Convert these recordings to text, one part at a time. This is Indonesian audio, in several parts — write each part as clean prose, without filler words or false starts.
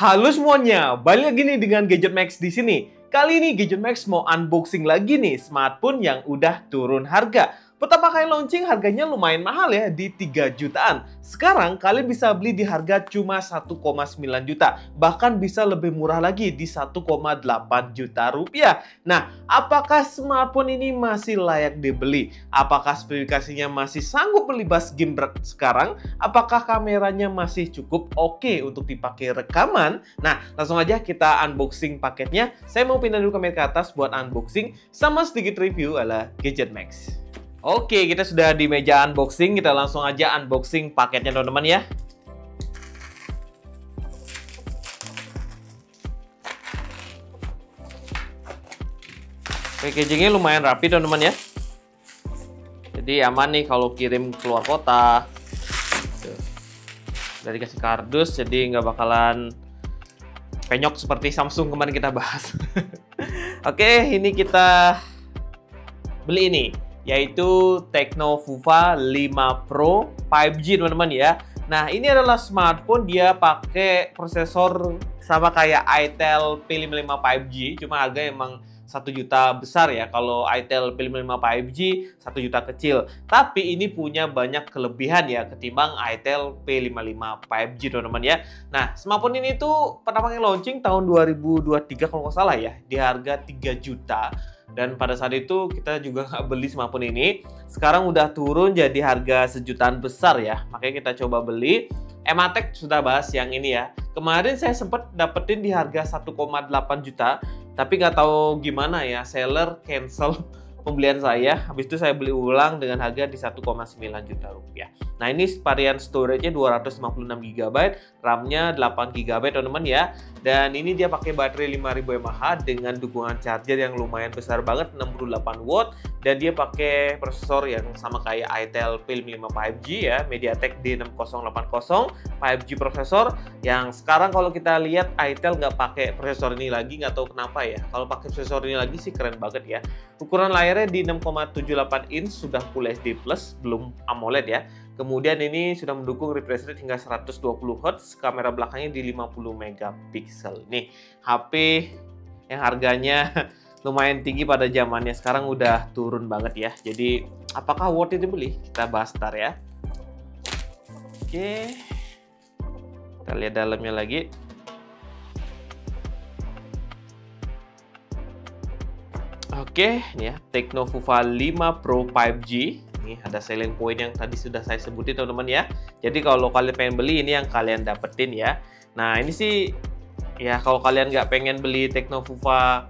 Halo semuanya, balik lagi nih dengan Gadget Max di sini. Kali ini Gadget Max mau unboxing lagi nih smartphone yang udah turun harga. Pertama kali launching harganya lumayan mahal ya, di 3 jutaan. Sekarang kalian bisa beli di harga cuma 1,9 juta. Bahkan bisa lebih murah lagi di 1,8 juta rupiah. Nah, apakah smartphone ini masih layak dibeli? Apakah spesifikasinya masih sanggup melibas game berat sekarang? Apakah kameranya masih cukup oke untuk dipakai rekaman? Nah, langsung aja kita unboxing paketnya. Saya mau pindah dulu kamera ke atas buat unboxing sama sedikit review ala Gadget Max. Oke, kita sudah di meja unboxing. Kita langsung aja unboxing paketnya teman-teman ya. Packagingnya lumayan rapi teman-teman ya. Jadi aman nih kalau kirim keluar kota. Udah dikasih kardus, jadi nggak bakalan penyok seperti Samsung kemarin kita bahas. Oke, ini kita beli ini, yaitu Tecno Vuva 5 Pro 5G teman-teman ya. Nah, ini adalah smartphone, dia pakai prosesor sama kayak Itel P55 5G, cuma harga emang 1 juta besar ya. Kalau Itel P55 5G 1 juta kecil. Tapi ini punya banyak kelebihan ya ketimbang Itel P55 5G teman-teman ya. Nah, smartphone ini tuh pertama kali launching tahun 2023 kalau nggak salah ya, di harga 3 juta. Dan pada saat itu kita juga nggak beli smartphone ini. Sekarang udah turun jadi harga sejutaan besar ya. Makanya kita coba beli. Ematek sudah bahas yang ini ya. Kemarin saya sempat dapetin di harga 1,8 juta. Tapi nggak tahu gimana ya, seller cancel pembelian saya. Habis itu saya beli ulang dengan harga di 1,9 juta rupiah. Nah, ini varian storage-nya 256 GB, RAM-nya 8 GB teman-teman ya. Dan ini dia pakai baterai 5000 mAh dengan dukungan charger yang lumayan besar banget, 68 watt. Dan dia pakai prosesor yang sama kayak Itel P55 5G ya, MediaTek D6080 5G prosesor. Yang sekarang kalau kita lihat Itel nggak pakai prosesor ini lagi, nggak tahu kenapa ya. Kalau pakai prosesor ini lagi sih keren banget ya. Ukuran layarnya di 6,78 inch, sudah Full HD+, belum AMOLED ya. Kemudian ini sudah mendukung refresh rate hingga 120 Hz, kamera belakangnya di 50 megapiksel. Nih, HP yang harganya lumayan tinggi pada zamannya, sekarang udah turun banget ya. Jadi, apakah worth it dibeli? Kita bahas ntar ya. Oke. Kita lihat dalamnya lagi. Oke, ini ya, Tecno Vuva 5 Pro 5G. Ini ada selling point yang tadi sudah saya sebutin teman-teman ya. Jadi kalau kalian pengen beli, ini yang kalian dapetin ya. Nah, ini sih ya kalau kalian nggak pengen beli Tecno Vuva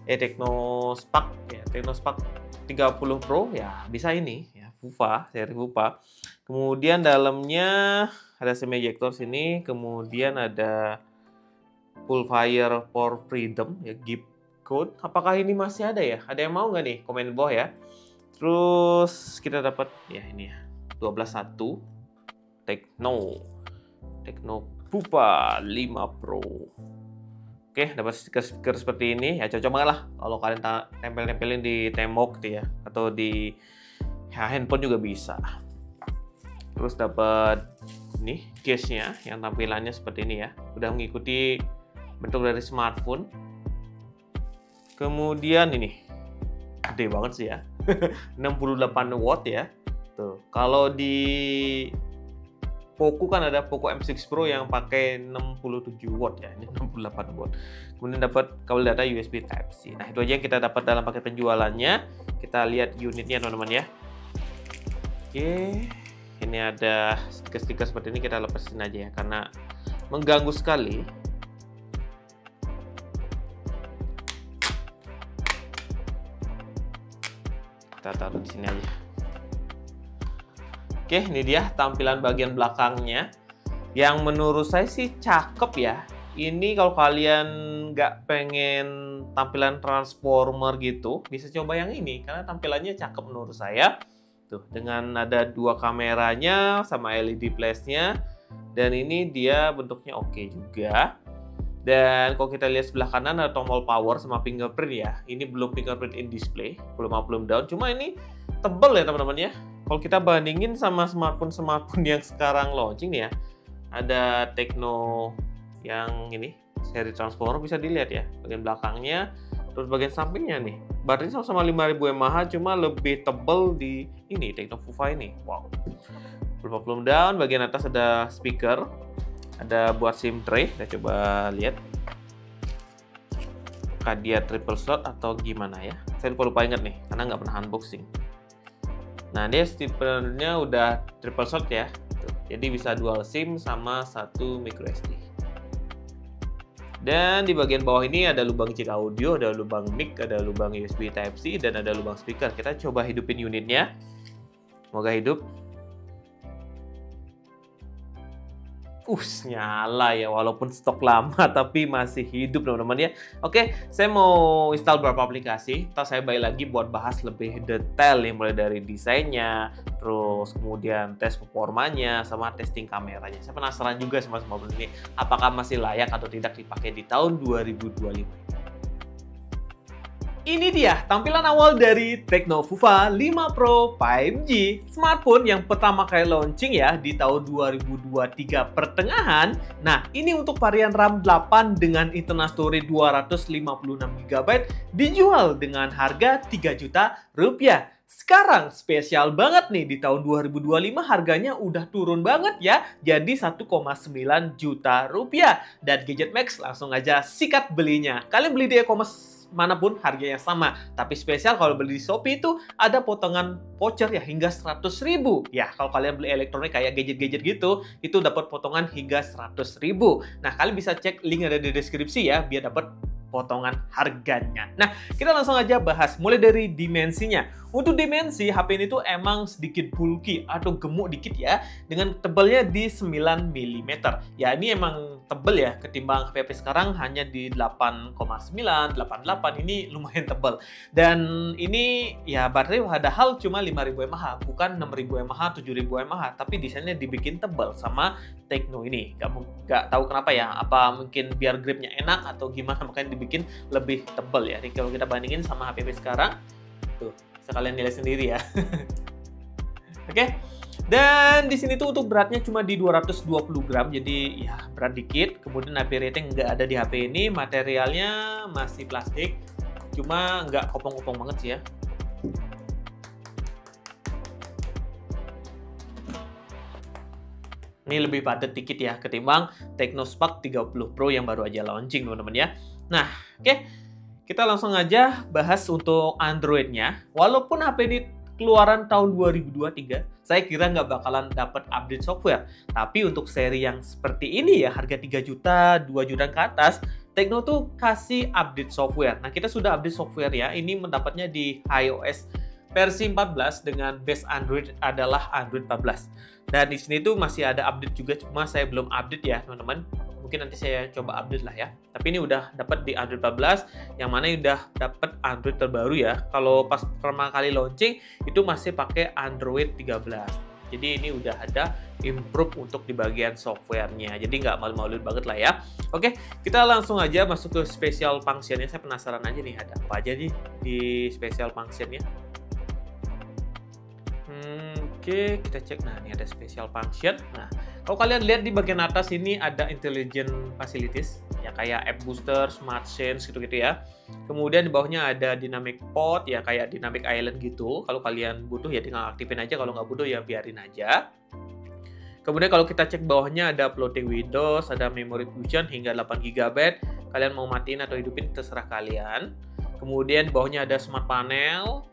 Tecno Spark ya, Tecno Spark 30 Pro ya bisa ini ya, Vuva, seri Vuva. Kemudian dalamnya ada semi ejector sini, kemudian ada Full Fire for Freedom ya, gift code. Apakah ini masih ada ya? Ada yang mau nggak nih? Komen di bawah ya. Terus kita dapat ya ini ya, 12.1 Tecno Vuva 5 Pro. Oke, dapat stiker seperti ini ya, cocok banget lah kalau kalian tempel-tempelin di tembok gitu ya, atau di ya, handphone juga bisa. Terus dapat ini case-nya yang tampilannya seperti ini ya, udah mengikuti bentuk dari smartphone. Kemudian ini gede banget sih ya, 68 watt ya. Tuh, kalau di Poco kan ada Poco M6 Pro yang pakai 67 watt ya, ini 68 watt. Kemudian dapat kabel data USB Type-C. Nah, itu aja yang kita dapat dalam paket penjualannya. Kita lihat unitnya teman-teman ya. Oke, ini ada stiker-stiker seperti ini, kita lepasin aja ya karena mengganggu sekali. Kita taruh di sini aja. Oke, ini dia tampilan bagian belakangnya. Yang menurut saya sih cakep ya. Ini kalau kalian nggak pengen tampilan transformer gitu, bisa coba yang ini karena tampilannya cakep menurut saya. Tuh, dengan ada 2 kameranya sama LED flashnya. Dan ini dia bentuknya oke juga. Dan kalau kita lihat sebelah kanan ada tombol power sama fingerprint ya. Ini belum fingerprint in display, belum up belum down. Cuma ini tebel ya teman-teman ya. Kalau kita bandingin sama smartphone yang sekarang launching nih ya, ada Tecno yang ini seri transformer bisa dilihat ya, bagian belakangnya, terus bagian sampingnya nih. Baterainya sama 5000 mAh, cuma lebih tebal di ini Tecno Vuva ini. Wow. Belum down, bagian atas ada speaker, ada buat SIM tray. Kita coba lihat. Apakah dia triple slot atau gimana ya? Saya lupa ingat nih, karena nggak pernah unboxing. Nah, dia stikernya udah triple slot ya. Tuh. Jadi bisa dual SIM sama satu micro SD. Dan di bagian bawah ini ada lubang jack audio, ada lubang mic, ada lubang USB Type-C, dan ada lubang speaker. Kita coba hidupin unitnya. Semoga hidup. Nyala ya, walaupun stok lama tapi masih hidup teman-teman ya. Oke, saya mau install beberapa aplikasi. Ntar saya balik lagi buat bahas lebih detail nih, mulai dari desainnya, terus kemudian tes performanya, sama testing kameranya. Saya penasaran juga sama mobil ini, apakah masih layak atau tidak dipakai di tahun 2025. Ini dia tampilan awal dari Tecno Vuva 5 Pro 5G, smartphone yang pertama kali launching ya di tahun 2023 pertengahan. Nah, ini untuk varian RAM 8 dengan internal storage 256GB dijual dengan harga 3 juta rupiah. Sekarang spesial banget nih, di tahun 2025 harganya udah turun banget ya, jadi 1,9 juta rupiah. Dan Gadget Max langsung aja sikat belinya. Kalian beli di e-commerce manapun harganya sama, tapi spesial kalau beli di Shopee itu ada potongan voucher ya hingga 100.000. Ya, kalau kalian beli elektronik kayak gadget-gadget gitu, itu dapat potongan hingga 100.000. Nah, kalian bisa cek link ada di deskripsi ya, biar dapat potongan harganya. Nah, kita langsung aja bahas mulai dari dimensinya. Untuk dimensi, HP ini tuh emang sedikit bulky atau gemuk dikit ya, dengan tebalnya di 9 mm. Ya, ini emang tebal ya, ketimbang HP sekarang hanya di 8,9, 88, ini lumayan tebal. Dan ini ya baterai padahal cuma 5000 mAh, bukan 6000 mAh, 7000 mAh, tapi desainnya dibikin tebal sama Tecno ini. Nggak tahu kenapa ya, apa mungkin biar gripnya enak atau gimana, makanya dibikin lebih tebal ya. Jadi kalau kita bandingin sama HP sekarang, tuh sekalian nilai sendiri ya. Oke. Dan di sini tuh untuk beratnya cuma di 220 gram, jadi ya berat dikit. Kemudian HP rating nggak ada di HP ini, materialnya masih plastik, cuma nggak kopong-kopong banget sih ya. Ini lebih padat dikit ya ketimbang Tecno Spark 30 Pro yang baru aja launching teman-teman ya. Nah, oke. Kita langsung aja bahas untuk Android-nya. Walaupun HP ini keluaran tahun 2023, saya kira nggak bakalan dapat update software. Tapi untuk seri yang seperti ini ya, harga 3 juta, 2 juta ke atas, Tecno tuh kasih update software. Nah, kita sudah update software ya. Ini mendapatnya di iOS versi 14 dengan base Android adalah Android 14. Dan di sini tuh masih ada update juga, cuma saya belum update ya, teman-teman. Mungkin nanti saya coba update lah ya. Tapi ini udah dapat di Android 14, yang mana udah dapat Android terbaru ya. Kalau pas pertama kali launching itu masih pakai Android 13. Jadi ini udah ada improve untuk di bagian softwarenya. Jadi nggak malu-maluin banget lah ya. Oke, kita langsung aja masuk ke special function-nya. Saya penasaran aja nih, ada apa aja nih di special function-nya. Oke, kita cek. Nah, ini ada special function. Nah, kalau kalian lihat di bagian atas ini ada intelligent facilities, ya kayak app booster, smart sense gitu-gitu ya. Kemudian di bawahnya ada dynamic port, ya kayak dynamic island gitu. Kalau kalian butuh ya tinggal aktifin aja, kalau nggak butuh ya biarin aja. Kemudian kalau kita cek bawahnya ada floating windows, ada memory fusion hingga 8GB. Kalian mau matiin atau hidupin terserah kalian. Kemudian di bawahnya ada smart panel.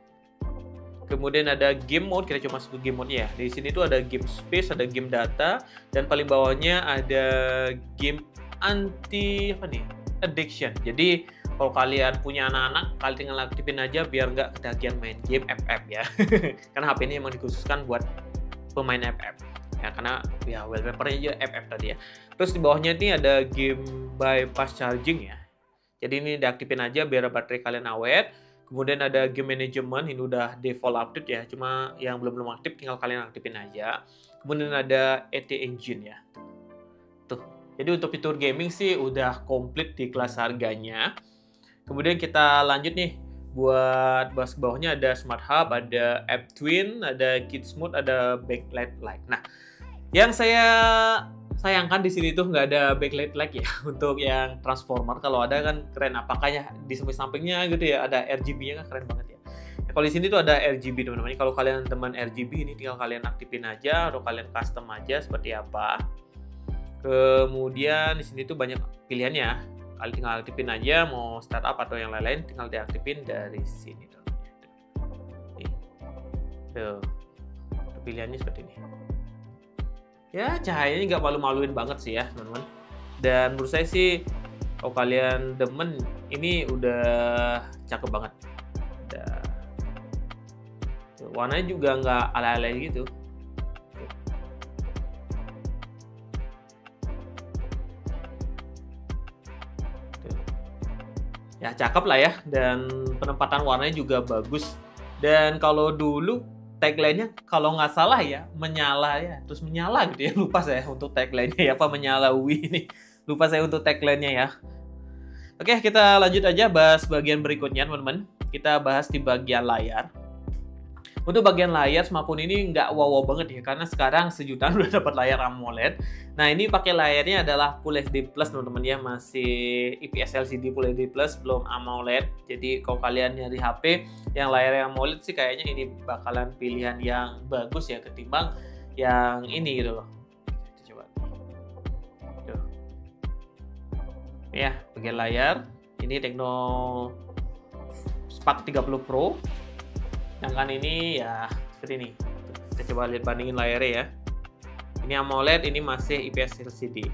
Kemudian ada game mode, kita coba masuk ke game mode ya. Di sini tuh ada game space, ada game data, dan paling bawahnya ada game anti addiction. Jadi kalau kalian punya anak-anak, kalian tinggal aktifin aja biar nggak ketagihan main game FF ya. Karena HP ini emang dikhususkan buat pemain FF. Ya, karena ya wallpapernya aja FF tadi ya. Terus di bawahnya ini ada game bypass charging ya. Jadi ini diaktifin aja biar baterai kalian awet. Kemudian ada game management, ini udah default update ya, cuma yang belum aktif tinggal kalian aktifin aja. Kemudian ada ET Engine ya. Tuh. Jadi untuk fitur gaming sih udah komplit di kelas harganya. Kemudian kita lanjut nih. Buat bahas bawahnya ada Smart Hub, ada App Twin, ada Kids Mode, ada Backlight Light. Nah, yang saya sayangkan di sini tuh nggak ada backlight lagi ya untuk yang transformer. Kalau ada kan keren, apakah ya di samping-sampingnya gitu ya ada RGB-nya kan keren banget ya. Nah, kalau di sini tuh ada RGB teman-teman. Kalau kalian teman RGB ini tinggal kalian aktifin aja atau kalian custom aja seperti apa. Kemudian di sini tuh banyak pilihannya. Kalian tinggal aktifin aja mau startup atau yang lain-lain, tinggal diaktifin dari sini tuh. Nih. Tuh. Pilihannya seperti ini. Ya, cahayanya nggak malu-maluin banget sih ya, teman-teman. Dan menurut saya sih, kalau kalian demen, ini udah cakep banget. Warnanya juga nggak alay-alay gitu. Ya, cakep lah ya. Dan penempatan warnanya juga bagus. Dan kalau dulu tagline-nya kalau nggak salah ya menyala ya, terus menyala gitu ya, lupa saya untuk tagline-nya ya, apa menyala Wii ini, lupa saya untuk tagline-nya ya. Oke, kita lanjut aja bahas bagian berikutnya teman-teman. Kita bahas di bagian layar. Untuk bagian layar smartphone ini nggak wow banget ya, karena sekarang sejutaan udah dapat layar AMOLED. Nah, ini pakai layarnya adalah Full HD Plus teman-teman ya, masih IPS LCD Full HD Plus, belum AMOLED. Jadi kalau kalian nyari HP yang layarnya AMOLED sih kayaknya ini bakalan pilihan yang bagus ya ketimbang yang ini gitu loh. Kita coba. Tuh. Ya, bagian layar ini Tecno Spark 30 Pro. Sedangkan ini ya seperti ini. Kita coba lihat bandingin layarnya ya. Ini AMOLED, ini masih IPS LCD.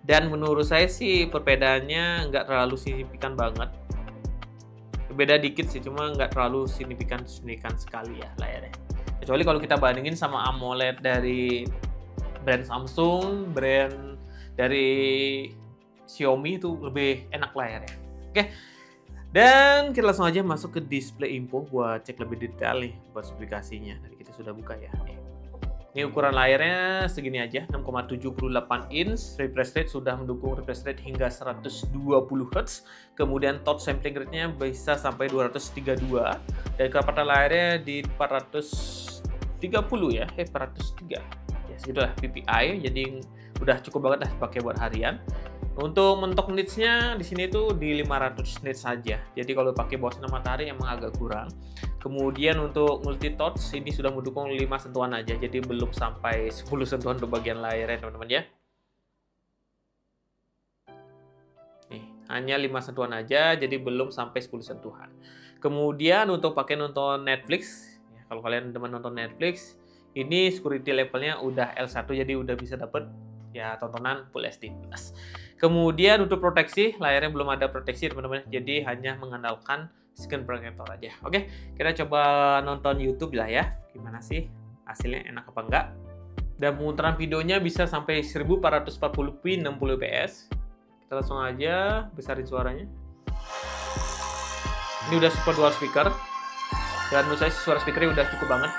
Dan menurut saya sih perbedaannya nggak terlalu signifikan banget. Beda dikit sih, cuma nggak terlalu signifikan sekali ya layarnya. Kecuali kalau kita bandingin sama AMOLED dari brand Samsung, brand dari Xiaomi itu lebih enak layarnya. Oke. Dan kita langsung aja masuk ke display info buat cek lebih detail nih buat spesifikasinya. Tadi kita sudah buka ya. Ini ukuran layarnya segini aja, 6,78 inch. Refresh rate sudah mendukung refresh rate hingga 120 Hz. Kemudian touch sampling rate-nya bisa sampai 232. Dan kecepatan layarnya di 430 ya, 403. Ya segitulah PPI. Jadi udah cukup banget lah dipakai buat harian. Untuk mentok nits-nya di sini tuh di 500 nits saja. Jadi kalau pakai bawah sinar matahari emang agak kurang. Kemudian untuk multi touch ini sudah mendukung 5 sentuhan aja. Jadi belum sampai 10 sentuhan untuk bagian layarnya teman-teman ya. Nih, hanya 5 sentuhan aja, jadi belum sampai 10 sentuhan. Kemudian untuk pakai nonton Netflix, ya, kalau kalian teman nonton Netflix, ini security levelnya udah L1, jadi udah bisa dapet ya tontonan Full HD+. Kemudian untuk proteksi, layarnya belum ada proteksi teman-teman, jadi hanya mengandalkan screen protector aja. Oke, kita coba nonton YouTube lah ya, gimana sih hasilnya, enak apa enggak. Dan pemutaran videonya bisa sampai 1440p 60 fps. Kita langsung aja besarin suaranya. Ini udah support dual speaker, dan menurut saya suara speakernya udah cukup banget.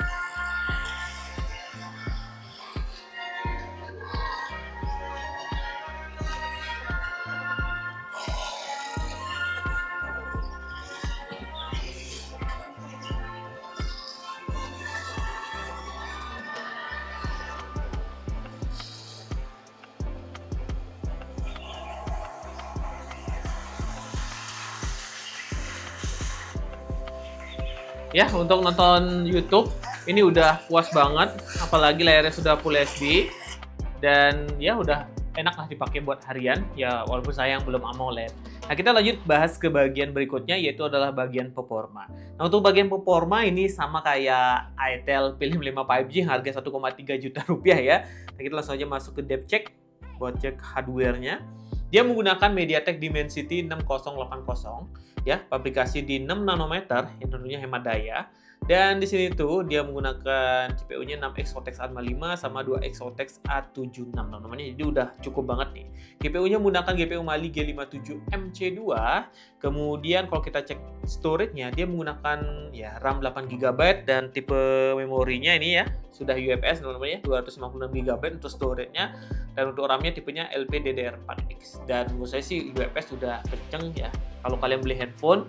Ya, untuk nonton YouTube ini udah puas banget, apalagi layarnya sudah Full HD dan ya udah enak lah dipakai buat harian ya, walaupun sayang belum AMOLED. Nah, kita lanjut bahas ke bagian berikutnya, yaitu adalah bagian performa. Nah, untuk bagian performa ini sama kayak Itel P55 5G harga 1,3 juta rupiah ya. Nah, kita langsung aja masuk ke depth check buat cek hardware-nya. Dia menggunakan MediaTek Dimensity 6080 ya, pabrikasi di 6 nanometer yang tentunya hemat daya. Dan di sini tuh dia menggunakan CPU-nya 6X Cortex A55 sama 2X Cortex A76 namanya, jadi udah cukup banget nih. GPU-nya menggunakan GPU Mali G57 MC2. Kemudian kalau kita cek storage-nya, dia menggunakan ya RAM 8GB dan tipe memorinya ini ya sudah UFS namanya 256 GB untuk storage-nya, dan untuk RAM-nya tipenya LPDDR4X. Dan menurut saya sih UFS sudah kenceng ya. Kalau kalian beli handphone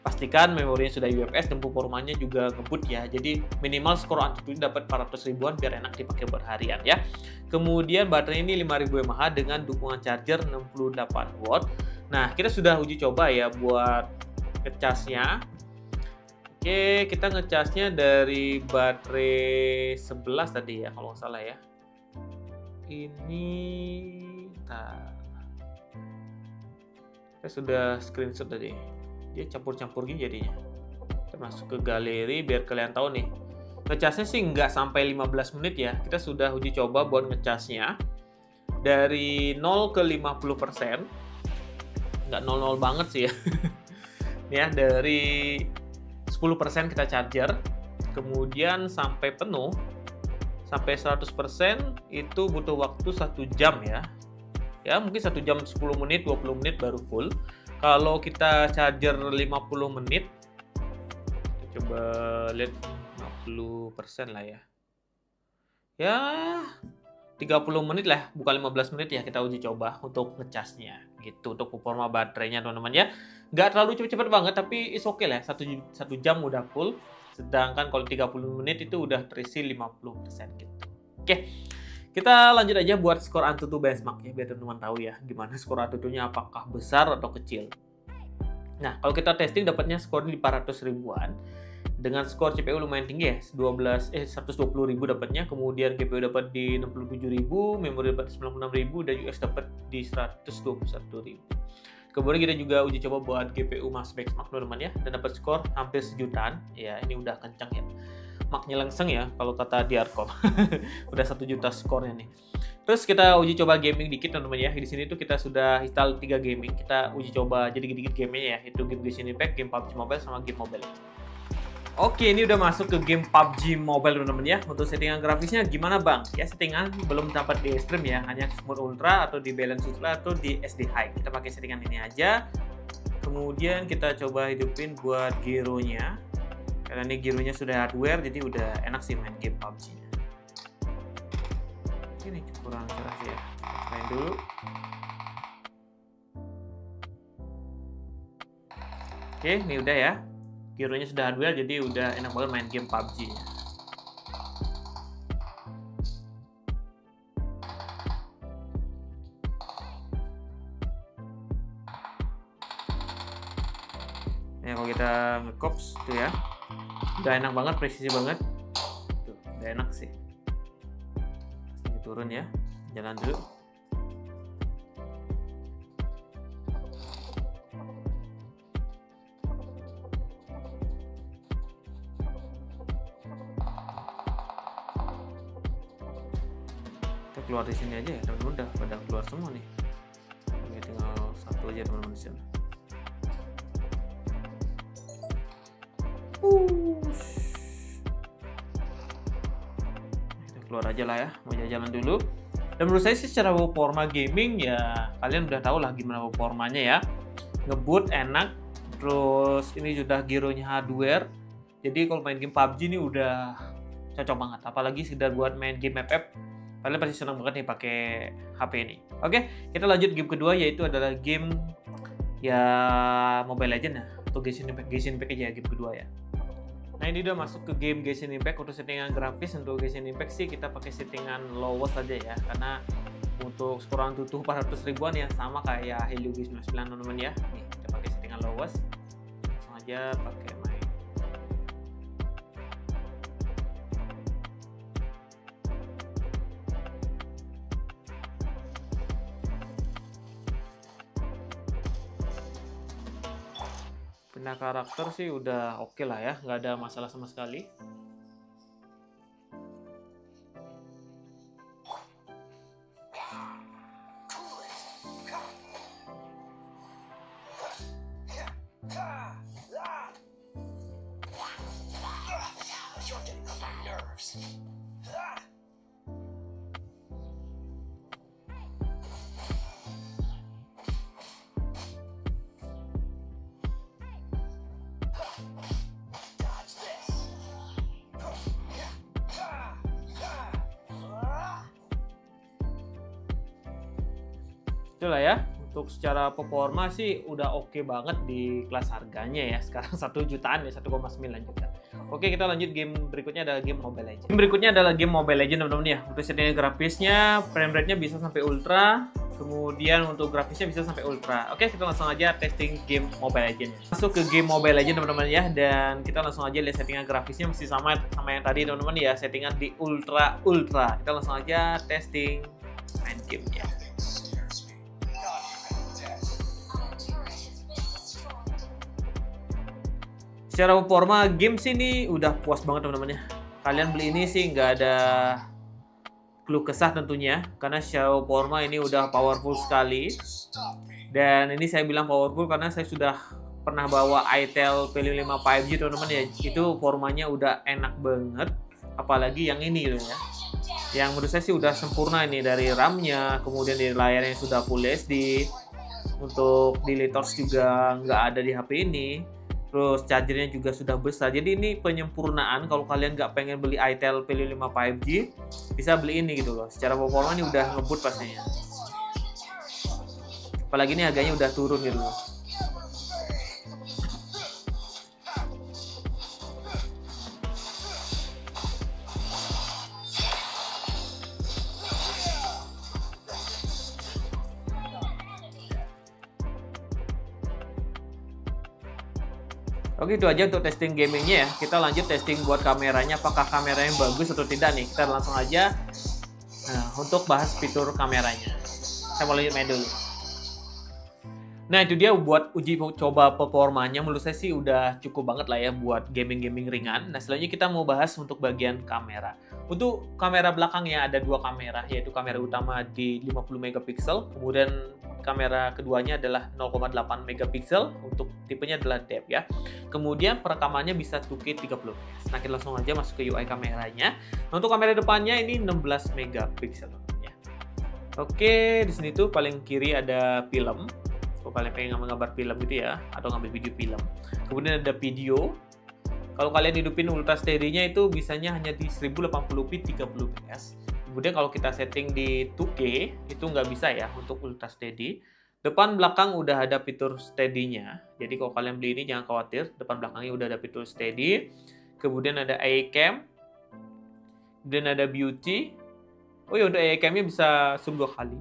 pastikan memorinya sudah UFS dan performanya juga ngebut ya. Jadi minimal skor AnTuTu ini dapat 400 ribuan biar enak dipakai buat harian ya. Kemudian baterainya ini 5000 mAh dengan dukungan charger 68 watt. Nah, kita sudah uji coba ya buat ngecasnya. Oke, kita ngecasnya dari baterai 11 tadi ya kalau nggak salah ya. Ini saya sudah screenshot tadi. Dia campur-campur gini jadinya. Kita masuk ke galeri biar kalian tahu nih. Ngecasnya sih nggak sampai 15 menit ya. Kita sudah uji coba buat ngecasnya. Dari 0 ke 50%. Nggak 00 banget sih ya. Ya, dari 10% kita charger. Kemudian sampai penuh. Sampai 100% itu butuh waktu 1 jam ya. Ya, mungkin 1 jam 10 menit, 20 menit baru full. Kalau kita charger 50 menit, kita coba lihat 50% lah ya. Ya, 30 menit lah, bukan 15 menit ya kita uji coba untuk ngecasnya. Gitu, untuk performa baterainya teman-teman ya. Nggak terlalu cepet-cepet banget, tapi is okay lah. 1 jam udah full. Sedangkan kalau 30 menit itu udah terisi 50% gitu. Oke. Kita lanjut aja buat skor AnTuTu benchmark ya, biar teman-teman tahu ya gimana skor AnTuTu-nya, apakah besar atau kecil. Nah, kalau kita testing dapatnya skornya di 400 ribuan. Dengan skor CPU lumayan tinggi ya, 120 ribu dapatnya, kemudian GPU dapat di 67 ribu, memori dapat 96 ribu, dan US dapat di 121 ribu. Kemudian kita juga uji coba buat GPU Max benchmark teman-teman ya, dan dapat skor hampir sejutaan. Ya, ini udah kencang ya. Maknya langsung ya kalau kata Diarcom. Udah 1 juta skornya nih. Terus kita uji coba gaming dikit teman-teman ya. Di sini tuh kita sudah install 3 gaming. Kita uji coba jadi dikit gamenya ya. Itu game Genshin Impact, game PUBG Mobile sama game mobile. Oke, ini udah masuk ke game PUBG Mobile teman-teman ya. Untuk settingan grafisnya gimana bang? Ya settingan belum dapat di extreme ya. Hanya smooth ultra atau di balance ultra atau di SD high. Kita pakai settingan ini aja. Kemudian kita coba hidupin buat gyronya. Karena ini gyronya sudah hardware, jadi udah enak sih main game PUBG-nya. Ini kurang cerah sih ya. Main dulu. Oke, ini udah ya. Gyronya sudah hardware, jadi udah enak banget main game PUBG-nya. Ya, kalau kita nge-cops tuh ya. Udah enak banget, presisi banget. Tuh, udah enak sih. Ini turun ya. Jalan dulu. Kita keluar di sini aja ya, teman-teman. Udah pada keluar semua nih. Ini tinggal satu aja teman-teman di sini. Kita keluar aja lah ya, mau jalan dulu. Dan menurut saya sih secara performa gaming ya kalian udah tahu lah gimana performanya ya. Ngebut enak, terus ini sudah gyronya hardware. Jadi kalau main game PUBG ini udah cocok banget, apalagi sekedar buat main game FF. Kalian pasti senang banget nih pakai HP ini. Oke, kita lanjut game kedua yaitu adalah game ya Mobile Legends ya, atau Genshin Impact aja game kedua ya. Nah, ini udah masuk ke game Genshin Impact. Untuk settingan grafis untuk Genshin Impact sih kita pakai settingan lowest aja ya, karena untuk skor AnTuTu 400 ribuan ya sama kayak Helio G99 teman-teman ya. Nih, kita pakai settingan lowest. Langsung aja pakai main. Pindah karakter sih udah oke lah ya, nggak ada masalah sama sekali. Itulah ya Untuk secara performa sih udah oke banget di kelas harganya ya. Sekarang 1 jutaan ya, 1,9 juta. Oke, kita lanjut game berikutnya adalah game Mobile Legends. Game berikutnya adalah game Mobile Legends teman-teman ya. Untuk settingan grafisnya, frame rate-nya bisa sampai ultra. Kemudian untuk grafisnya bisa sampai ultra. Oke, kita langsung aja testing game Mobile Legends. Masuk ke game Mobile Legends teman-teman ya, dan kita langsung aja lihat settingan grafisnya masih sama yang tadi teman-teman ya, settingan di ultra. Kita langsung aja testing main game ya. Secara performa game sini udah puas banget teman-teman ya. Kalian beli ini sih nggak ada keluh kesah tentunya, karena secara performa ini udah powerful sekali. Dan ini saya bilang powerful karena saya sudah pernah bawa itel P5 5G teman-teman ya. Itu performanya udah enak banget, apalagi yang ini gitu ya. Yang menurut saya sih udah sempurna ini, dari RAM-nya, kemudian di layarnya sudah Full HD. Untuk delete torch juga nggak ada di HP ini. Terus chargernya juga sudah besar. Jadi ini penyempurnaan. Kalau kalian nggak pengen beli itel P5 5G, bisa beli ini gitu loh. Secara performa ini udah ngebut pastinya. Apalagi ini harganya udah turun gitu loh. Oke, itu aja untuk testing gamingnya ya. Kita lanjut testing buat kameranya, apakah kameranya bagus atau tidak nih. Kita langsung aja untuk bahas fitur kameranya. Saya mau lanjut main dulu. Nah, itu dia buat uji coba performanya. Menurut saya sih udah cukup banget lah ya buat gaming-gaming ringan. Nah, selanjutnya kita mau bahas untuk bagian kamera. Untuk kamera belakangnya ada 2 kamera, yaitu kamera utama di 50 megapiksel, kemudian kamera keduanya adalah 0,8 megapiksel, untuk tipenya adalah depth ya. Kemudian perekamannya bisa 2K 30 fps. Nah, kita langsung aja masuk ke UI kameranya. Nah, untuk kamera depannya ini 16 megapiksel ya. Oke, di sini tuh paling kiri ada film. Kalau kalian pengen ngambil film gitu ya, atau ngambil video film. Kemudian ada video. Kalau kalian hidupin ultra steady-nya itu bisanya hanya di 1080p 30 fps. Kemudian kalau kita setting di 2K itu nggak bisa ya untuk ultra steady. Depan belakang udah ada fitur steady-nya. Jadi kalau kalian beli ini jangan khawatir, depan belakangnya udah ada fitur steady. Kemudian ada AI cam. Kemudian ada beauty. Oh ya, untuk AI cam-nya bisa zoom 2 kali.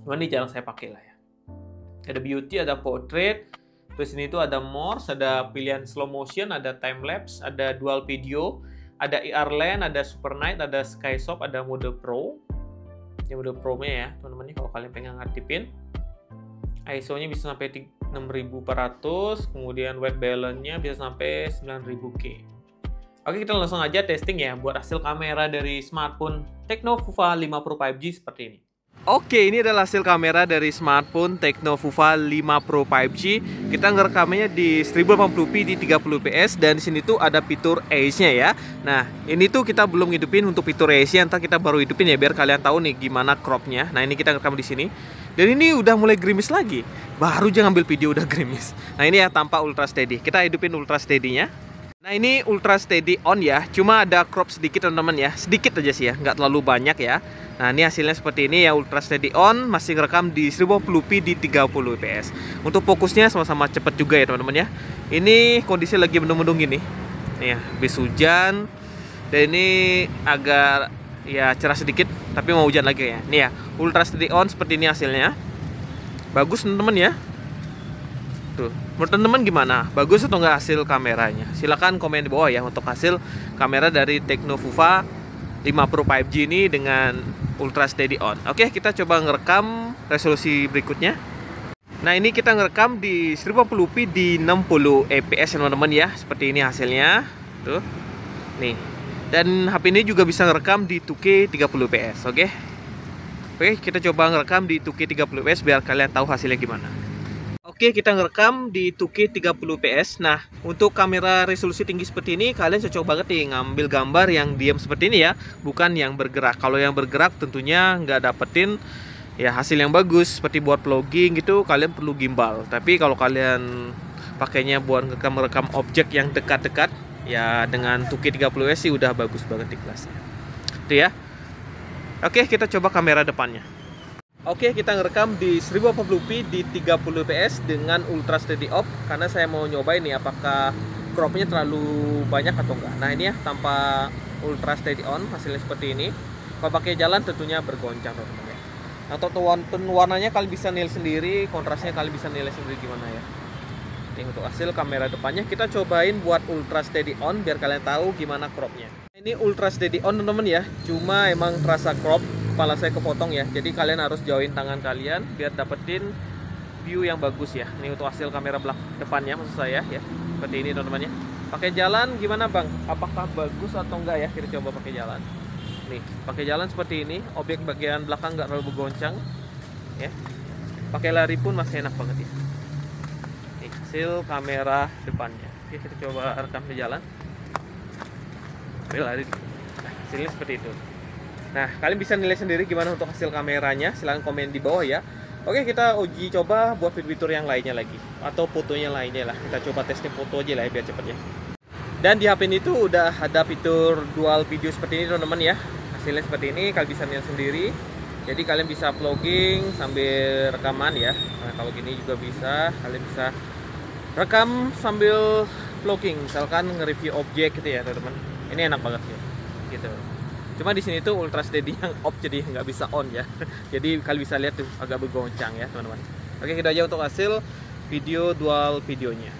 Cuman ini jarang saya pakai lah ya. Ada beauty, ada portrait. Terus ini tuh ada more, ada pilihan slow motion, ada time lapse, ada dual video, ada IR lens, ada super night, ada sky shop, ada mode pro. Ini mode pro-nya ya, teman-teman, kalau kalian pengen ngaktifin. ISO-nya bisa sampai 6400, kemudian white balance-nya bisa sampai 9000K. Oke, kita langsung aja testing ya buat hasil kamera dari smartphone Tecno Vuva 5 Pro 5G seperti ini. Oke, ini adalah hasil kamera dari smartphone Tecno Vuva 5 Pro 5G. Kita ngerekamnya di 1080p di 30 fps, dan di sini tuh ada fitur Ace-nya ya. Nah, ini tuh kita belum hidupin untuk fitur Ace-nya, ntar kita baru hidupin ya biar kalian tahu nih gimana crop-nya. Nah, ini kita ngerekam di sini. Dan ini udah mulai gerimis lagi. Baru aja ngambil video udah gerimis. Nah, ini ya tanpa ultra steady. Kita hidupin ultra steady-nya. Nah, ini ultra steady on ya. Cuma ada crop sedikit teman-teman ya. Sedikit aja sih ya, nggak terlalu banyak ya. Nah, ini hasilnya seperti ini ya, ultra steady on, masih ngerekam di 1080p di 30 fps. Untuk fokusnya sama-sama cepet juga ya teman-teman ya. Ini kondisi lagi mendung-mendung gini. Nih ya, habis hujan. Dan ini agak ya cerah sedikit, tapi mau hujan lagi ya. Nih ya, ultra steady on seperti ini hasilnya. Bagus teman-teman ya. Tuh, menurut teman-teman gimana? Bagus atau enggak hasil kameranya? Silahkan komen di bawah ya untuk hasil kamera dari Tecno Vuva 5 Pro 5G ini dengan ultra steady on. Oke, kita coba ngerekam resolusi berikutnya. Nah, ini kita ngerekam di 1080p di 60 fps teman-teman ya. Seperti ini hasilnya. Tuh. Nih. Dan HP ini juga bisa ngerekam di 2K 30 fps, oke? Oke, kita coba ngerekam di 2K 30 fps biar kalian tahu hasilnya gimana. Oke, kita ngerekam di 2K 30 fps. Nah, untuk kamera resolusi tinggi seperti ini, kalian cocok banget nih ngambil gambar yang diam seperti ini ya, bukan yang bergerak. Kalau yang bergerak tentunya nggak dapetin ya hasil yang bagus. Seperti buat vlogging gitu, kalian perlu gimbal. Tapi kalau kalian pakainya buat ngerekam objek yang dekat-dekat, ya dengan 2K 30 fps sih udah bagus banget di kelasnya. Itu ya. Oke, kita coba kamera depannya. Oke, kita ngerekam di 1080p di 30 fps dengan ultra steady off karena saya mau nyobain nih apakah cropnya terlalu banyak atau enggak. Nah, ini ya tanpa ultra steady on hasilnya seperti ini. Kalau pakai jalan tentunya bergoncang teman-teman ya. Atau warnanya kalian bisa nilai sendiri, kontrasnya kalian bisa nilai sendiri gimana ya. Ini untuk hasil kamera depannya kita cobain buat ultra steady on biar kalian tahu gimana cropnya. Ini ultra steady on teman-teman ya, cuma emang terasa crop, kepala saya kepotong ya, jadi kalian harus jauhin tangan kalian biar dapetin view yang bagus ya. Ini untuk hasil kamera depannya maksud saya ya, seperti ini teman-teman ya. Pakai jalan gimana bang? Apakah bagus atau enggak ya? Kita coba pakai jalan. Nih, pakai jalan seperti ini, objek bagian belakang nggak terlalu bergoncang ya. Pakai lari pun masih enak banget ya. Nih, hasil kamera depannya. Oke, kita coba rekam di jalan. Lari. Nah, hasilnya seperti itu. Nah, kalian bisa nilai sendiri gimana untuk hasil kameranya. Silahkan komen di bawah ya. Oke, kita uji coba buat fitur yang lainnya lagi atau fotonya lainnya lah. Kita coba testing foto aja lah ya, biar cepet ya. Dan di HP ini tuh udah ada fitur dual video seperti ini teman-teman ya. Hasilnya seperti ini, kalian bisa nilai sendiri. Jadi kalian bisa vlogging sambil rekaman ya. Nah, kalau gini juga bisa. Kalian bisa rekam sambil vlogging, misalkan nge-review objek gitu ya teman-teman. Ini enak banget ya, gitu. Cuma di sini tuh ultra steady yang off, jadi nggak bisa on ya. Jadi kalian bisa lihat tuh agak bergoncang ya teman-teman. Oke, kita aja untuk hasil video dual videonya.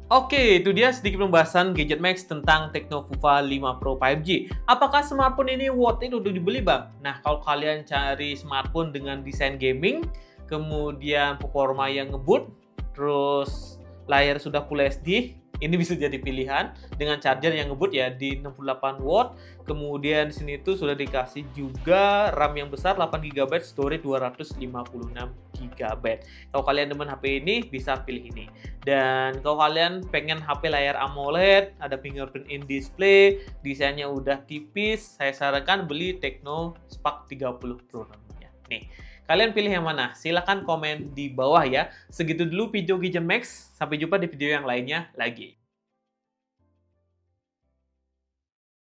Oke, itu dia sedikit pembahasan Gadget Max tentang Tecno Fuva 5 Pro 5G. Apakah smartphone ini worth it untuk dibeli, Bang? Nah, kalau kalian cari smartphone dengan desain gaming, kemudian performa yang ngebut, terus layar sudah Full HD, ini bisa jadi pilihan dengan charger yang ngebut ya di 68 watt. Kemudian di sini tuh sudah dikasih juga RAM yang besar 8 GB, storage 256 GB. Kalau kalian demen HP ini bisa pilih ini. Dan kalau kalian pengen HP layar AMOLED, ada fingerprint in display, desainnya udah tipis, saya sarankan beli Tecno Spark 30 Pro namanya. Nih, kalian pilih yang mana? Silahkan komen di bawah ya. Segitu dulu video Gadget Max. Sampai jumpa di video yang lainnya lagi.